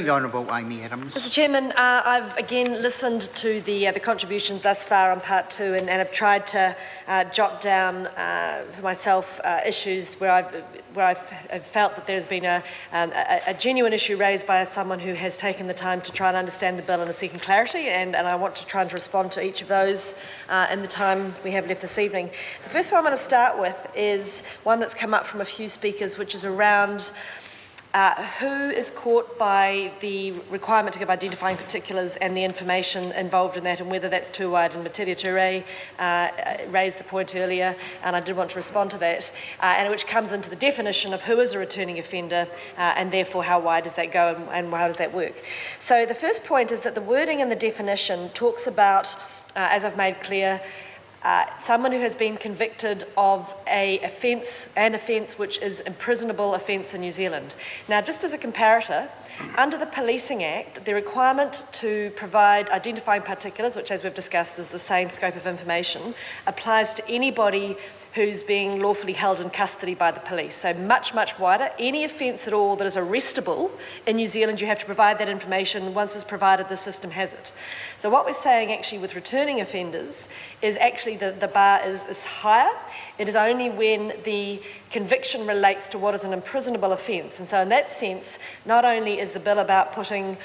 the Honourable Amy Adams. Mr Chairman, I've again listened to the contributions thus far on part two, and I've tried to jot down for myself issues where I've felt that there's been a genuine issue raised by someone who has taken the time to try and understand the bill and is seeking clarity, and I want to try and respond to each of those in the time we have left this evening. The first one I'm going to start with is one that's come up from a few speakers, which is around who is caught by the requirement to give identifying particulars and the information involved in that, and whether that's too wide. And Materia Ture raised the point earlier, and I did want to respond to that, and which comes into the definition of who is a returning offender, and therefore how wide does that go and how does that work. So the first point is that the wording in the definition talks about, as I've made clear, someone who has been convicted of an offence which is imprisonable offence in New Zealand. Now, just as a comparator, under the Policing Act, the requirement to provide identifying particulars, which as we've discussed is the same scope of information, applies to anybody who's being lawfully held in custody by the police. So much, much wider. Any offence at all that is arrestable in New Zealand, you have to provide that information. Once it's provided, the system has it. So what we're saying actually with returning offenders is actually the bar is higher. It is only when the conviction relates to what is an imprisonable offence. And so in that sense, not only is the bill about putting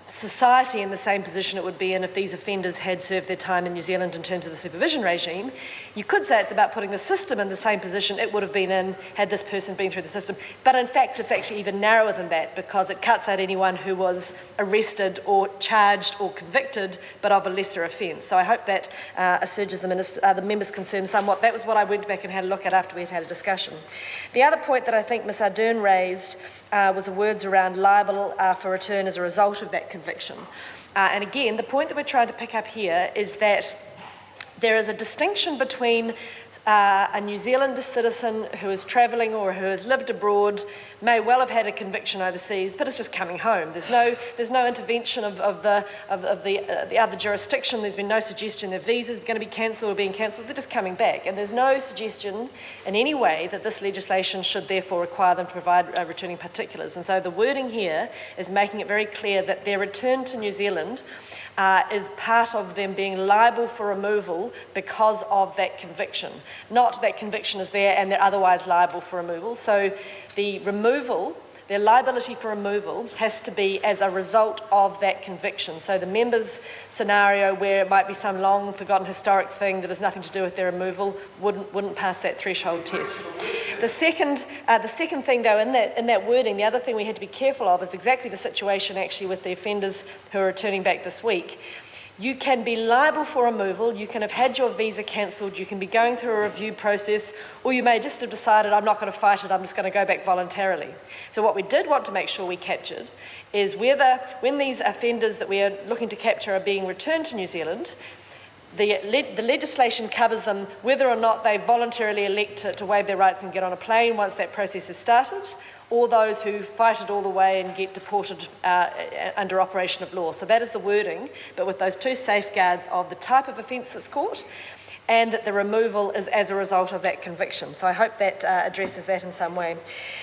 society in the same position it would be in if these offenders had served their time in New Zealand in terms of the supervision regime. You could say it's about putting the system in the same position it would have been in had this person been through the system. But in fact, it's actually even narrower than that, because it cuts out anyone who was arrested or charged or convicted but of a lesser offence. So I hope that assuages the member's concern somewhat. That was what I went back and had a look at after we had a discussion. The other point that I think Ms Ardern raised was the words around liable for return as a result of that conviction. And again, the point that we're trying to pick up here is that there is a distinction between a New Zealand citizen who is travelling or who has lived abroad, may well have had a conviction overseas, but is just coming home. There's no intervention of the other jurisdiction. There's been no suggestion their visa's going to be cancelled or being cancelled. They're just coming back, and there's no suggestion in any way that this legislation should therefore require them to provide returning particulars. And so the wording here is making it very clear that their return to New Zealand is part of them being liable for removal because of that conviction. Not that conviction is there and they're otherwise liable for removal. So the removal, their liability for removal, has to be as a result of that conviction. So the member's scenario where it might be some long forgotten historic thing that has nothing to do with their removal wouldn't pass that threshold test. The second thing though in that wording, the other thing we had to be careful of is exactly the situation actually with the offenders who are returning back this week. You can be liable for removal, you can have had your visa cancelled, you can be going through a review process, or you may just have decided, I'm not going to fight it, I'm just going to go back voluntarily. So what we did want to make sure we captured is whether, when these offenders that we are looking to capture are being returned to New Zealand, the legislation covers them whether or not they voluntarily elect to waive their rights and get on a plane once that process has started, or those who fight it all the way and get deported under operation of law. So that is the wording, but with those two safeguards of the type of offence that's caught and that the removal is as a result of that conviction. So I hope that addresses that in some way.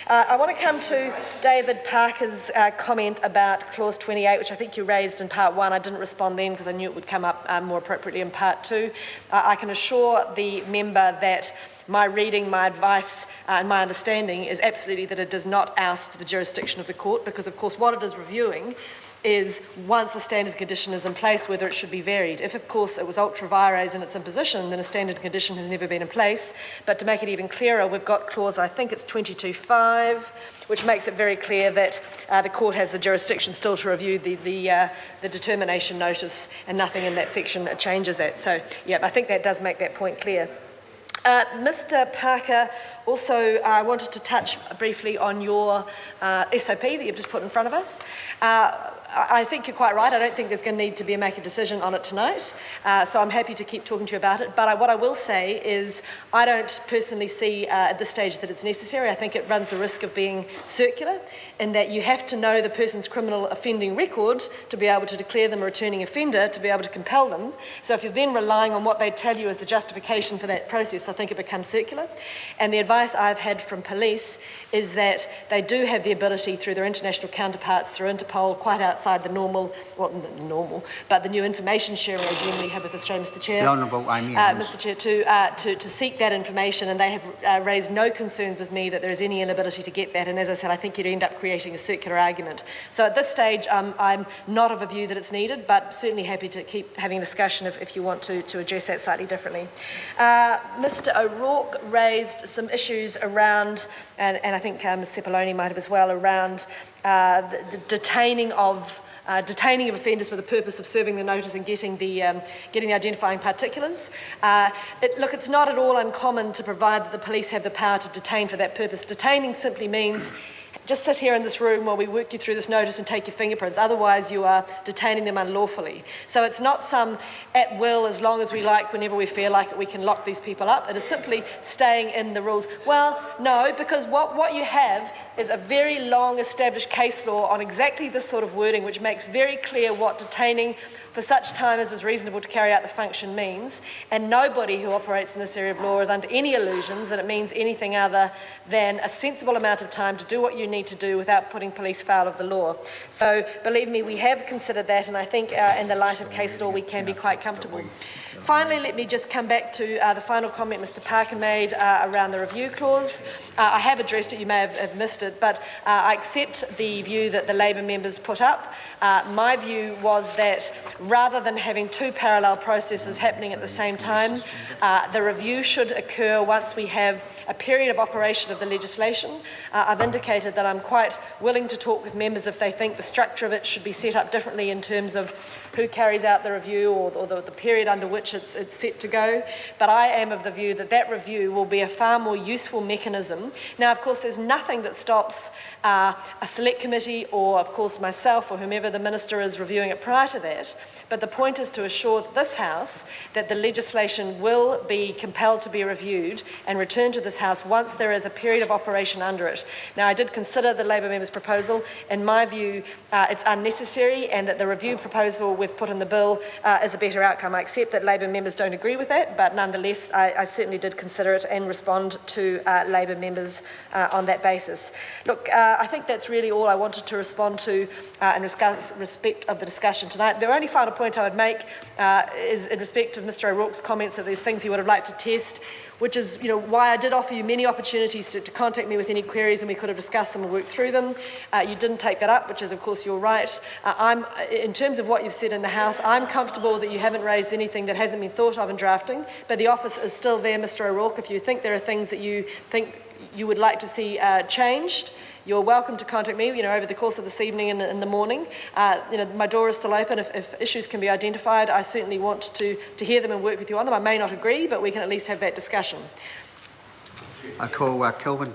I want to come to David Parker's comment about Clause 28, which I think you raised in Part 1. I didn't respond then because I knew it would come up more appropriately in Part 2. I can assure the member that my reading, my advice and my understanding is absolutely that it does not oust the jurisdiction of the court, because of course what it is reviewing is once a standard condition is in place, whether it should be varied. If, of course, it was ultra vires in its imposition, then a standard condition has never been in place. But to make it even clearer, we've got clause, I think it's 22.5, which makes it very clear that the court has the jurisdiction still to review the determination notice, and nothing in that section changes that. So, yeah, I think that does make that point clear. Mr Parker also wanted to touch briefly on your SOP that you've just put in front of us. I think you're quite right. I don't think there's going to need to make a decision on it tonight, so I'm happy to keep talking to you about it. But what I will say is I don't personally see at this stage that it's necessary. I think it runs the risk of being circular, in that you have to know the person's criminal offending record to be able to declare them a returning offender, to be able to compel them. So if you're then relying on what they tell you as the justification for that process, I think it becomes circular. And the advice I've had from police is that they do have the ability through their international counterparts, through Interpol, quite outside the normal, well, not normal, but the new information sharing regime we have with Australia, Mr Chair. The Honourable Mr Chair, to seek that information, and they have raised no concerns with me that there is any inability to get that. And as I said, I think you'd end up creating a circular argument. So at this stage, I'm not of a view that it's needed, but certainly happy to keep having a discussion if you want to address that slightly differently. Mr O'Rourke raised some issues around, and I think Ms Cepoloni might have as well, around the detaining of offenders for the purpose of serving the notice and getting the identifying particulars. Look, it's not at all uncommon to provide that the police have the power to detain for that purpose. Detaining simply means just sit here in this room while we work you through this notice and take your fingerprints. Otherwise, you are detaining them unlawfully. So it's not some at will, as long as we like, whenever we feel like it, we can lock these people up. It is simply staying in the rules. Well, no, because what you have is a very long established case law on exactly this sort of wording, which makes very clear what detaining for such time as is reasonable to carry out the function means, and nobody who operates in this area of law is under any illusions that it means anything other than a sensible amount of time to do what you need to do without putting police foul of the law. So believe me, we have considered that, and I think in the light of case law we can be quite comfortable. Finally, let me just come back to the final comment Mr Parker made around the review clause. I have addressed it, you may have missed it, but I accept the view that the Labour members put up. My view was that rather than having two parallel processes happening at the same time, the review should occur once we have a period of operation of the legislation. I've indicated that I'm quite willing to talk with members if they think the structure of it should be set up differently in terms of who carries out the review or the period under which it's set to go. But I am of the view that that review will be a far more useful mechanism. Now, of course, there's nothing that stops a select committee or, of course, myself or whomever the minister is reviewing it prior to that. But the point is to assure this House that the legislation will be compelled to be reviewed and returned to this House once there is a period of operation under it. Now, I did consider the Labour member's proposal. In my view, it's unnecessary, and that the review proposal we've put in the bill is a better outcome. I accept that Labour members don't agree with that, but nonetheless, I certainly did consider it and respond to Labour members on that basis. Look, I think that's really all I wanted to respond to in respect of the discussion tonight. The only final point I would make is in respect of Mr O'Rourke's comments that there's things he would have liked to test, which is why I did offer you many opportunities to contact me with any queries, and we could have discussed them and worked through them. You didn't take that up, which is of course your right. In terms of what you've said in the House, I'm comfortable that you haven't raised anything that hasn't been thought of in drafting, but the office is still there, Mr O'Rourke. If you think there are things that you think you would like to see changed, you're welcome to contact me, over the course of this evening and in the morning. My door is still open. If issues can be identified, I certainly want to hear them and work with you on them. I may not agree, but we can at least have that discussion. I call Kelvin.